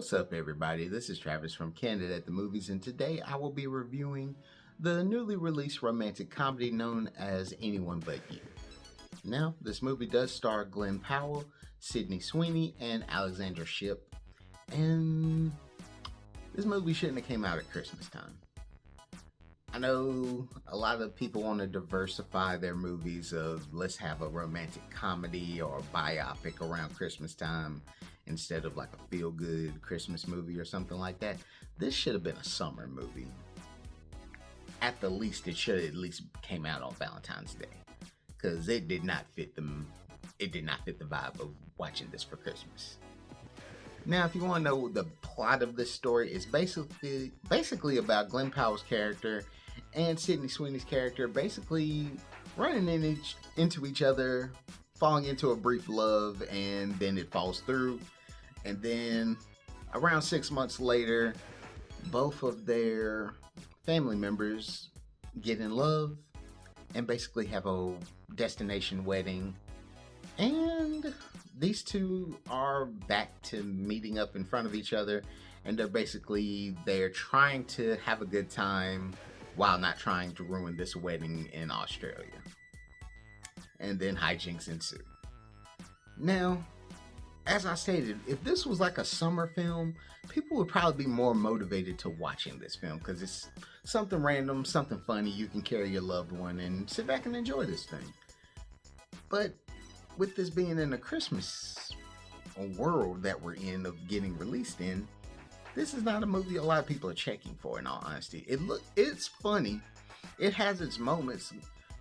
What's up, everybody? This is Travis from Candid at the Movies, and today I will be reviewing the newly released romantic comedy known as Anyone But You. Now, this movie does star Glen Powell, Sweeney, and Alexandra Shipp, and this movie shouldn't have came out at Christmas time. I know a lot of people want to diversify their movies of let's have a romantic comedy or a biopic around Christmas time instead of like a feel-good Christmas movie or something like that. This should have been a summer movie. At the least, it should have at least came out on Valentine's Day, because it did not fit the vibe of watching this for Christmas. Now, if you want to know the plot of this story, is basically about Glen Powell's character and Sweeney's character basically running into each other, falling into a brief love, and then it falls through. And then around 6 months later, both of their family members get in love and basically have a destination wedding. And these two are back to meeting up in front of each other, and they're trying to have a good time while not trying to ruin this wedding in Australia. And then hijinks ensue. Now, as I stated, if this was like a summer film, people would probably be more motivated to watching this film because it's something random, something funny. You can carry your loved one and sit back and enjoy this thing. But with this being in a Christmas world that we're in of getting released in, this is not a movie a lot of people are checking for, in all honesty. It's funny. It has its moments.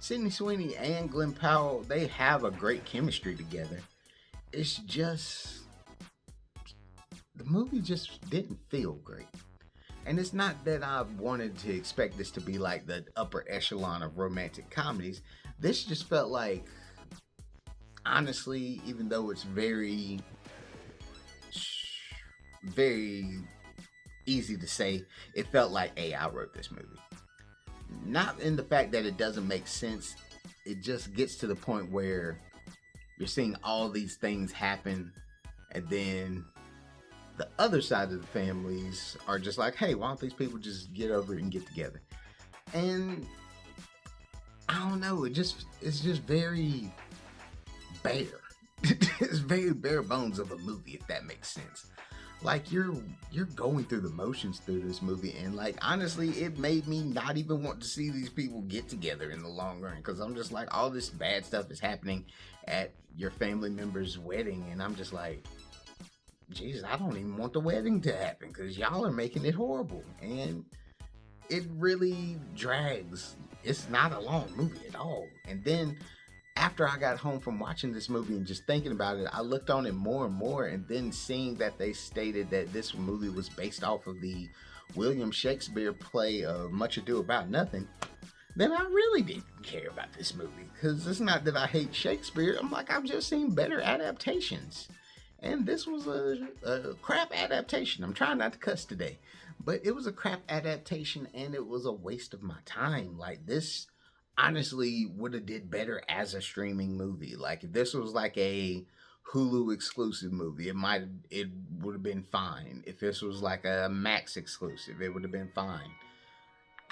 Sweeney and Glen Powell, they have a great chemistry together. It's just, the movie just didn't feel great. And it's not that I wanted to expect this to be like the upper echelon of romantic comedies. This just felt like, honestly, even though it's very easy to say, it felt like I wrote this movie. Not in the fact that it doesn't make sense. It just gets to the point where you're seeing all these things happen, and then the other side of the families are just like, hey, why don't these people just get over it and get together? And I don't know, it's just very bare. It's very bare bones of a movie, if that makes sense. Like, you're going through the motions through this movie, and like, honestly, it made me not even want to see these people get together in the long run, because I'm just like, all this bad stuff is happening at your family member's wedding, and I'm just like, Jesus, I don't even want the wedding to happen, because y'all are making it horrible, and it really drags. It's not a long movie at all. And then after I got home from watching this movie and just thinking about it, I looked on it more and more, and then seeing that they stated that this movie was based off of the William Shakespeare play of Much Ado About Nothing, then I really didn't care about this movie. Because it's not that I hate Shakespeare. I'm like, I've just seen better adaptations. And this was a crap adaptation. I'm trying not to cuss today. But it was a crap adaptation, and it was a waste of my time. Like, this honestly would have did better as a streaming movie. Like, if this was like a Hulu exclusive movie, it would have been fine. If this was like a Max exclusive, it would have been fine.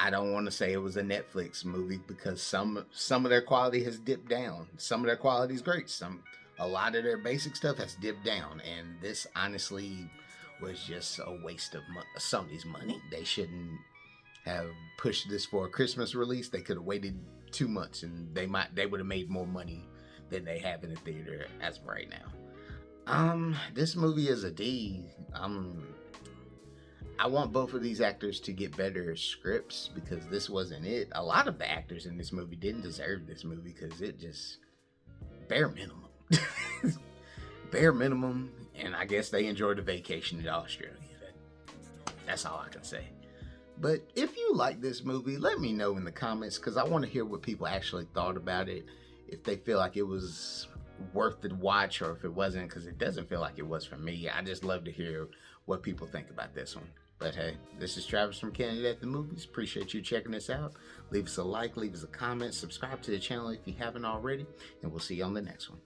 I don't want to say it was a Netflix movie, because some of their quality has dipped down. Some of their quality is great. A lot of their basic stuff has dipped down, and this honestly was just a waste of somebody's money. They shouldn't have pushed this for a Christmas release. They could have waited 2 months, and they would have made more money than they have in the theater as of right now. This movie is a D. I want both of these actors to get better scripts, because this wasn't it. A lot of the actors in this movie didn't deserve this movie, because it just bare minimum. Bare minimum, and I guess they enjoyed the vacation in Australia. That's all I can say. But if you like this movie, let me know in the comments, because I want to hear what people actually thought about it. If they feel like it was worth the watch, or if it wasn't, because it doesn't feel like it was for me. I just love to hear what people think about this one. But hey, this is Travis from Candid at the Movies. Appreciate you checking this out. Leave us a like, leave us a comment, subscribe to the channel if you haven't already, and we'll see you on the next one.